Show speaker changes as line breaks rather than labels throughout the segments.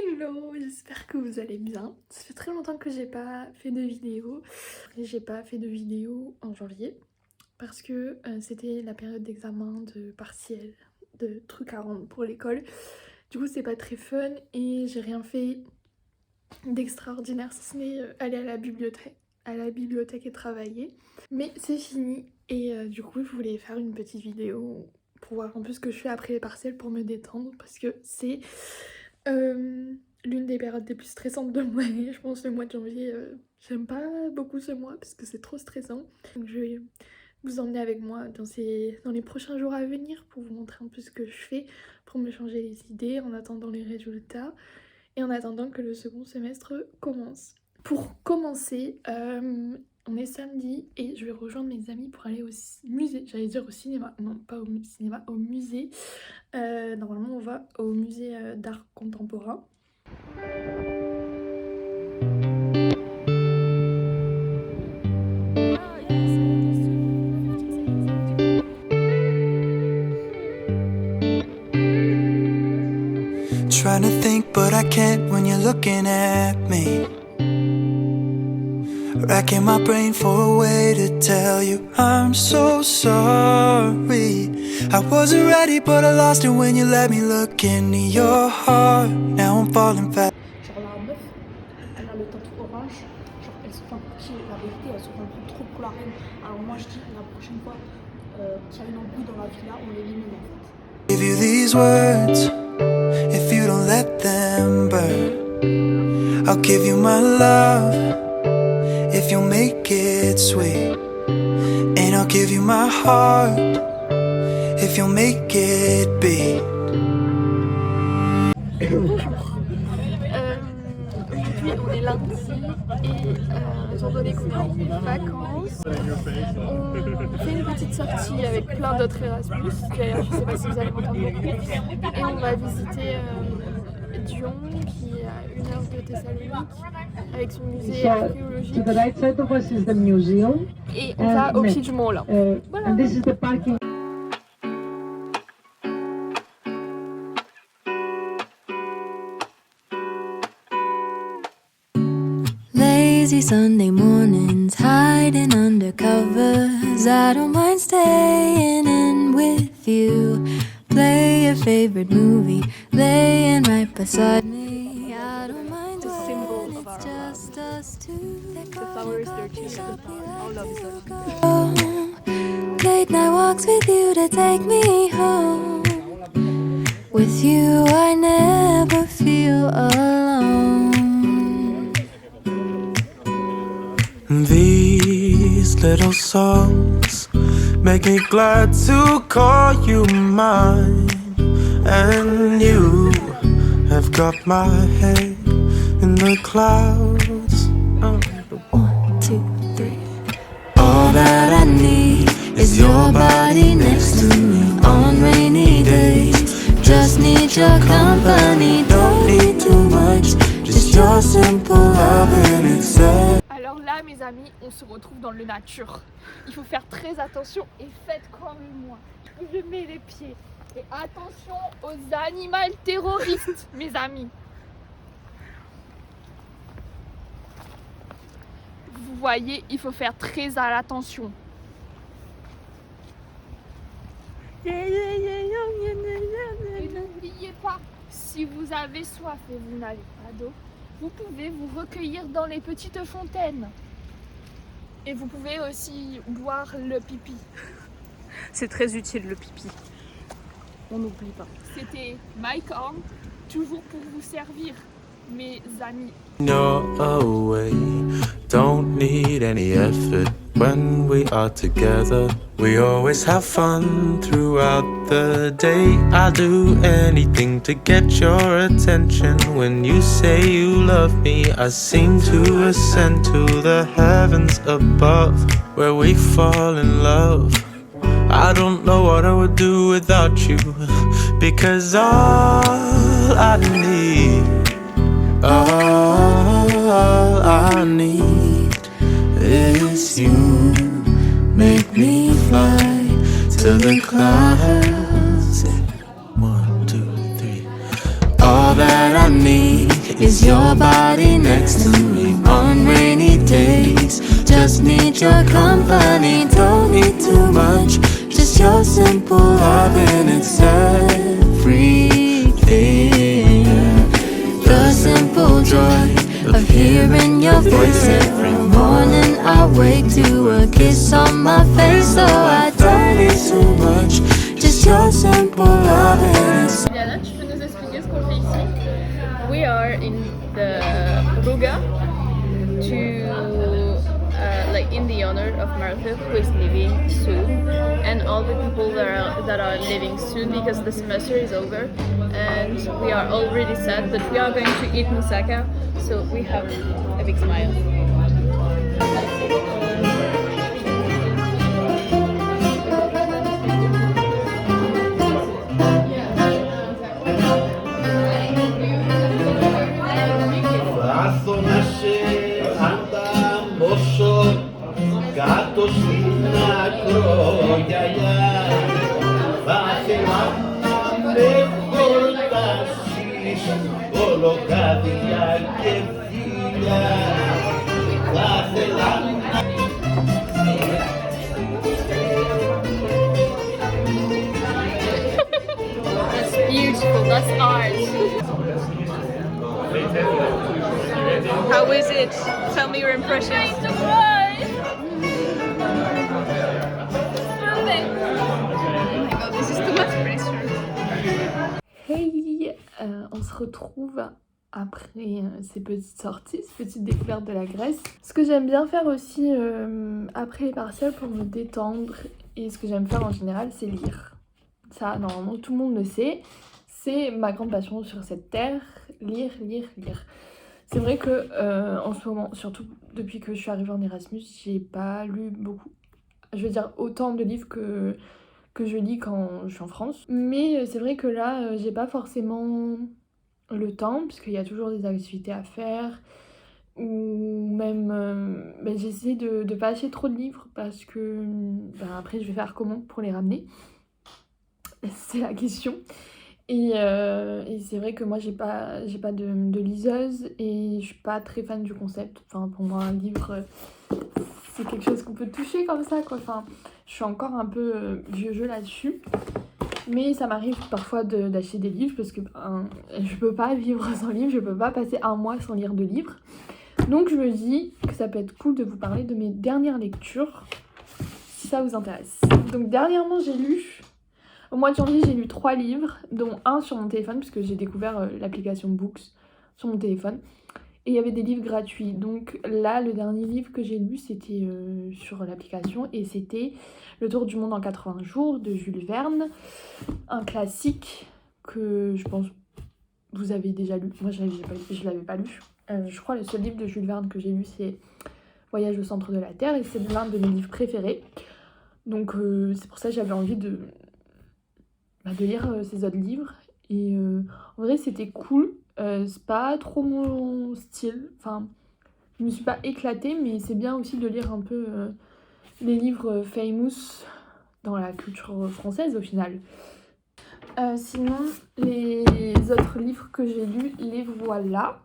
Hello, j'espère que vous allez bien. Ça fait très longtemps que j'ai pas fait de vidéo. J'ai pas fait de vidéo en janvier parce que c'était la période d'examen, de partiel, de trucs à rendre pour l'école. Du coup, c'est pas très fun et j'ai rien fait d'extraordinaire si ce n'est aller à la bibliothèque et travailler. Mais c'est fini et du coup, je voulais faire une petite vidéo pour voir un peu ce que je fais après les partiels pour me détendre parce que c'est l'une des périodes les plus stressantes de mon année. Je pense le mois de janvier, j'aime pas beaucoup ce mois parce que c'est trop stressant. Donc je vais vous emmener avec moi dans les prochains jours à venir pour vous montrer un peu ce que je fais pour me changer les idées en attendant les résultats et en attendant que le second semestre commence. Pour commencer, on est samedi et je vais rejoindre mes amis pour aller au musée. J'allais dire au cinéma, non pas au cinéma, au musée. Normalement on va au musée d'art contemporain.
Trying to think but I can't when you're looking at me. Racking my brain for a way to tell you I'm so sorry. I wasn't ready but I lost it when you let me look into your heart. Now I'm falling fast.
Genre la meuf, elle a le teint tout orange. Genre elle se fait la vérité, elle se fait un peu trop pour la reine. Alors moi je dis la prochaine fois qu'il y a une embrouille dans la villa, on l'élimine en fait.
Give you these words if you don't let them burn. I'll give you my love if you'll make it sweet. And I'll give you my heart if you'll make it beat.
Aujourd'hui on est lundi et étant donné qu'on est en vacances, on fait une petite sortie avec plein d'autres Erasmus. D'ailleurs je sais pas si vous allez m'entendre beaucoup. Et on va visiter Dion qui est à 1 heure de Thessalonique avec son musée archéologique. Et on va au pied du mont là. Voilà.
Lazy Sunday mornings, hiding under covers. I don't mind staying in with you. Play your favorite movie, laying right beside me. I don't mind
The symbol
when
of our
it's just us two.
The flowers, their cheese, our love is
Late night walks with you to take me home. With you I never feel alone.
These little songs make me glad to call you mine. And you have got my head in the clouds.
1, 2, 3.
All that I need is your body next to me on rainy days. Just need your company, don't need too much. Just your simple love and it's there.
Alors là mes amis, on se retrouve dans le nature. Il faut faire très attention et faites comme moi. Je mets les pieds. Et attention aux animaux terroristes, mes amis. Vous voyez, il faut faire très attention. Et n'oubliez pas, si vous avez soif et vous n'avez pas d'eau, vous pouvez vous recueillir dans les petites fontaines. Et vous pouvez aussi boire le pipi.
C'est très utile le pipi.
On n'oublie pas. C'était Mike Horn, toujours pour vous servir, mes amis.
No way, don't need any effort when we are together. We always have fun throughout the day. I'll do anything to get your attention. When you say you love me, I seem to ascend to the heavens above, where we fall in love. I don't know what I would do without you, because all I need is you. Make me fly to the clouds. 1, 2, 3. All that I need
Is your body next to me on rainy days? Just need your company, don't need too much. Just your simple love and it's everything. The simple joy of hearing your voice every morning. I wake to a kiss on my face, so I don't need too much. Just your simple love and it's
Diana, tu peux nous expliquer ce qu'on fait ici?
We are in the Ruga to like in the honor of Martha, who is leaving soon, and all the people that are leaving soon because the semester is over, and we are already sad that we are going to eat moussaka, so we have a big smile.
Κάτω στην ακρογιαλιά θα ήθελα να με χορτάσεις ολοκάδια και φίλια θα ήθελα να
That's beautiful, that's art. How is it? Tell me your impressions. This is too much pressure.
Hey, on se retrouve après ces petites sorties, ces petites découvertes de la Grèce. Ce que j'aime bien faire aussi après les partiels pour me détendre, et ce que j'aime faire en général, c'est lire. Ça, normalement, tout le monde le sait. C'est ma grande passion sur cette terre, lire. C'est vrai que en ce moment, surtout depuis que je suis arrivée en Erasmus, j'ai pas lu beaucoup. Je veux dire autant de livres que je lis quand je suis en France. Mais c'est vrai que là, j'ai pas forcément le temps, puisqu'il y a toujours des activités à faire. Ou même, j'essaie de pas acheter trop de livres, parce que après je vais faire comment pour les ramener? C'est la question. Et c'est vrai que moi j'ai pas de liseuse, et je suis pas très fan du concept. Enfin, pour moi un livre c'est quelque chose qu'on peut toucher comme ça, quoi. Enfin, je suis encore un peu vieux jeu là-dessus. Mais ça m'arrive parfois d'acheter des livres, parce que je peux pas vivre sans livre, je peux pas passer un mois sans lire de livres. Donc je me dis que ça peut être cool de vous parler de mes dernières lectures, si ça vous intéresse. Donc dernièrement j'ai lu, au mois de janvier j'ai lu 3 livres, dont un sur mon téléphone, puisque j'ai découvert l'application Books sur mon téléphone. Et il y avait des livres gratuits. Donc là, le dernier livre que j'ai lu, c'était sur l'application, et c'était Le Tour du monde en 80 jours de Jules Verne. Un classique que je pense vous avez déjà lu. Moi, je l'avais pas lu. Je crois que le seul livre de Jules Verne que j'ai lu, c'est Voyage au centre de la Terre, et c'est l'un de mes livres préférés. Donc c'est pour ça que j'avais envie de lire ces autres livres. Et en vrai, c'était cool. C'est pas trop mon style, enfin je me suis pas éclatée, mais c'est bien aussi de lire un peu les livres famous dans la culture française au final. Sinon, les autres livres que j'ai lus, les voilà.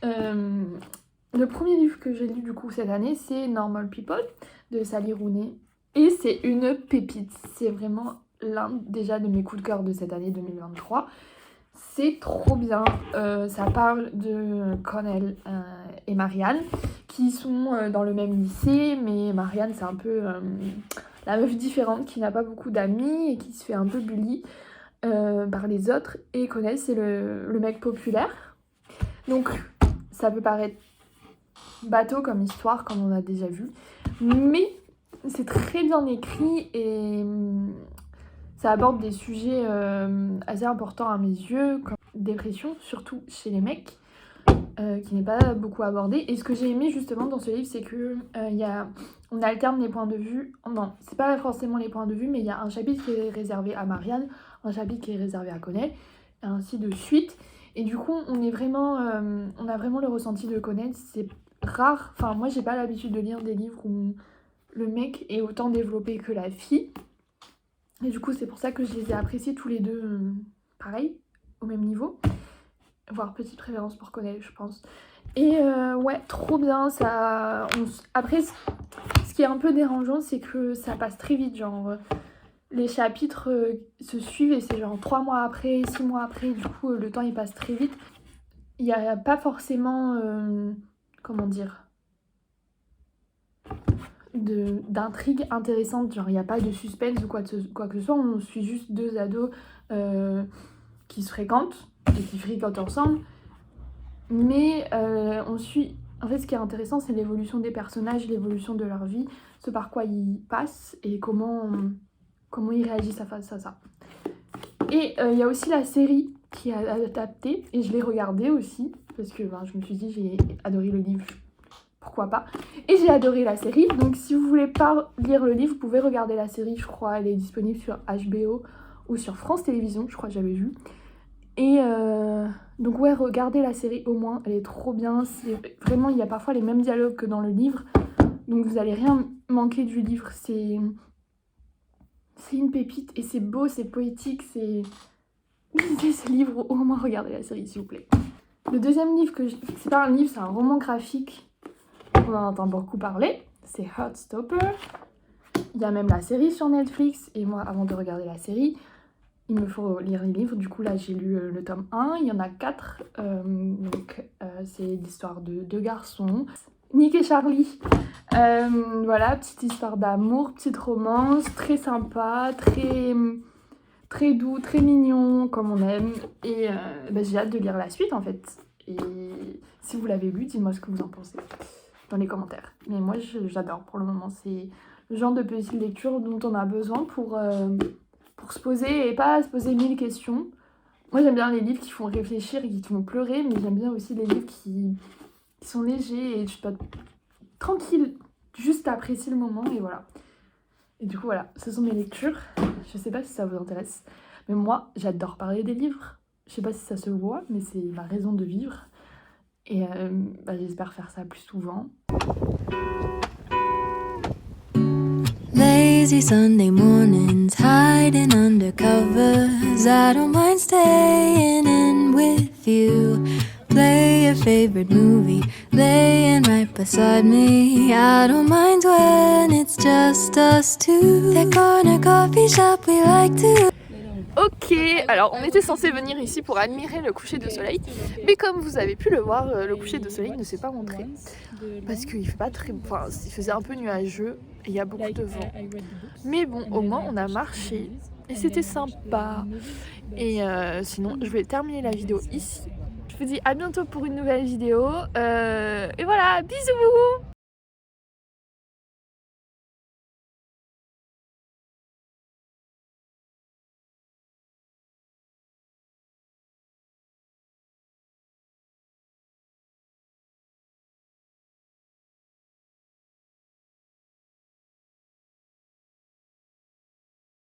Le premier livre que j'ai lu du coup cette année, c'est Normal People de Sally Rooney, et c'est une pépite. C'est vraiment l'un déjà de mes coups de cœur de cette année 2023. C'est trop bien. Ça parle de Connell et Marianne, qui sont dans le même lycée, mais Marianne c'est un peu la meuf différente qui n'a pas beaucoup d'amis et qui se fait un peu bully par les autres, et Connell c'est le mec populaire. Donc ça peut paraître bateau comme histoire, comme on a déjà vu, mais c'est très bien écrit, et ça aborde des sujets assez importants à mes yeux, comme dépression, surtout chez les mecs, qui n'est pas beaucoup abordé. Et ce que j'ai aimé justement dans ce livre, c'est que on alterne les points de vue. Non, c'est pas forcément les points de vue, mais il y a un chapitre qui est réservé à Marianne, un chapitre qui est réservé à Connell, et ainsi de suite. Et du coup, on a vraiment le ressenti de Connell. C'est rare. Enfin, moi, j'ai pas l'habitude de lire des livres où le mec est autant développé que la fille. Et du coup, c'est pour ça que je les ai appréciés tous les deux pareil, au même niveau. voire petite préférence pour connaître, je pense. Et ouais, trop bien, ça... Après, ce qui est un peu dérangeant, c'est que ça passe très vite, genre... Les chapitres se suivent et c'est genre 3 mois après, 6 mois après, du coup le temps il passe très vite. Il n'y a pas forcément, comment dire, d'intrigue intéressante, genre il n'y a pas de suspense ou quoi que ce soit, on suit juste 2 ados qui se fréquentent et qui fricotent ensemble. Mais on suit, en fait ce qui est intéressant c'est l'évolution des personnages, l'évolution de leur vie, ce par quoi ils passent et comment ils réagissent face à ça. Et il y a aussi la série qui est adaptée, et je l'ai regardée aussi, parce que je me suis dit j'ai adoré le livre, pourquoi pas. Et j'ai adoré la série, donc si vous voulez pas lire le livre, vous pouvez regarder la série, je crois elle est disponible sur HBO ou sur France Télévisions, je crois que j'avais vu. Et donc ouais, regardez la série au moins, elle est trop bien, vraiment il y a parfois les mêmes dialogues que dans le livre, donc vous allez rien manquer du livre, c'est une pépite et c'est beau, c'est poétique, c'est... Lisez ce livre, au moins regardez la série s'il vous plaît. Le deuxième livre c'est pas un livre, c'est un roman graphique, on en entend beaucoup parler, c'est Heartstopper. Il y a même la série sur Netflix et moi avant de regarder la série, il me faut lire les livres, du coup là j'ai lu le tome 1, il y en a 4, c'est l'histoire de 2 garçons. Nick et Charlie, voilà, petite histoire d'amour, petite romance, très sympa, très doux, très mignon, comme on aime. Et j'ai hâte de lire la suite en fait. Et si vous l'avez lu, dites-moi ce que vous en pensez dans les commentaires. Mais moi j'adore pour le moment, c'est le genre de petite lecture dont on a besoin pour se poser et pas se poser 1000 questions. Moi j'aime bien les livres qui font réfléchir et qui font pleurer, mais j'aime bien aussi les livres qui sont légers et tu peux tranquille, juste apprécier le moment et voilà. Et du coup voilà, ce sont mes lectures. Je sais pas si ça vous intéresse, mais moi j'adore parler des livres. Je sais pas si ça se voit, mais c'est ma raison de vivre. Et j'espère faire ça plus souvent.
Lazy Sunday mornings, hiding under covers. I don't mind staying in with you. Play your favorite movie, laying right beside me. I don't mind when it's just us two. That corner coffee shop we like to.
Ok, alors on était censé venir ici pour admirer le coucher de soleil, mais comme vous avez pu le voir, le coucher de soleil ne s'est pas montré parce qu'il fait pas très, il faisait un peu nuageux et il y a beaucoup de vent. Mais bon, au moins on a marché et c'était sympa. Et sinon, je vais terminer la vidéo ici. Je vous dis à bientôt pour une nouvelle vidéo et voilà, bisous.